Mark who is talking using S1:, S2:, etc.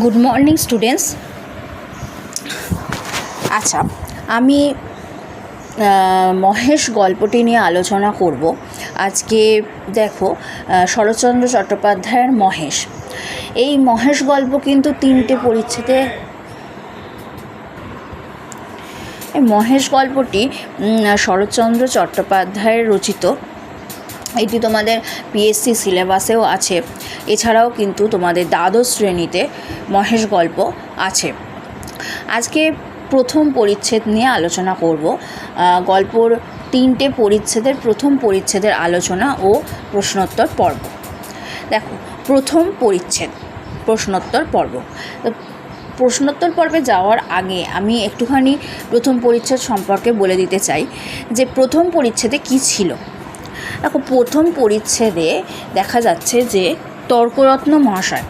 S1: Good morning students. আচ্ছা, আমি মহেশ গল্পটি নিয়ে আলোচনা করব। আজকে দেখো, শরৎচন্দ্র চট্টোপাধ্যায়ের মহেশ, এই মহেশ গল্প কিন্তু 3টে পরিচ্ছেদে। এই মহেশ গল্পটি শরৎচন্দ্র চট্টোপাধ্যায়ের রচিত। এটি তোমাদের পিএসসি সিলেবাসেও আছে, এছাড়াও কিন্তু তোমাদের দ্বাদশ শ্রেণীতে মহেশ গল্প আছে। আজকে প্রথম পরিচ্ছেদ নিয়ে আলোচনা করব। গল্পর 3টে পরিচ্ছেদের প্রথম পরিচ্ছেদের আলোচনা ও প্রশ্নোত্তর পর্ব। দেখো, প্রথম পরিচ্ছেদ প্রশ্নোত্তর পর্ব। প্রশ্নোত্তর পর্বে যাওয়ার আগে আমি একটুখানি প্রথম পরিচ্ছেদ সম্পর্কে বলে দিতে চাই যে প্রথম পরিচ্ছেদে কী ছিল। দেখো, প্রথম পরিচ্ছেদে দেখা যাচ্ছে যে তর্করত্ন মহাশয়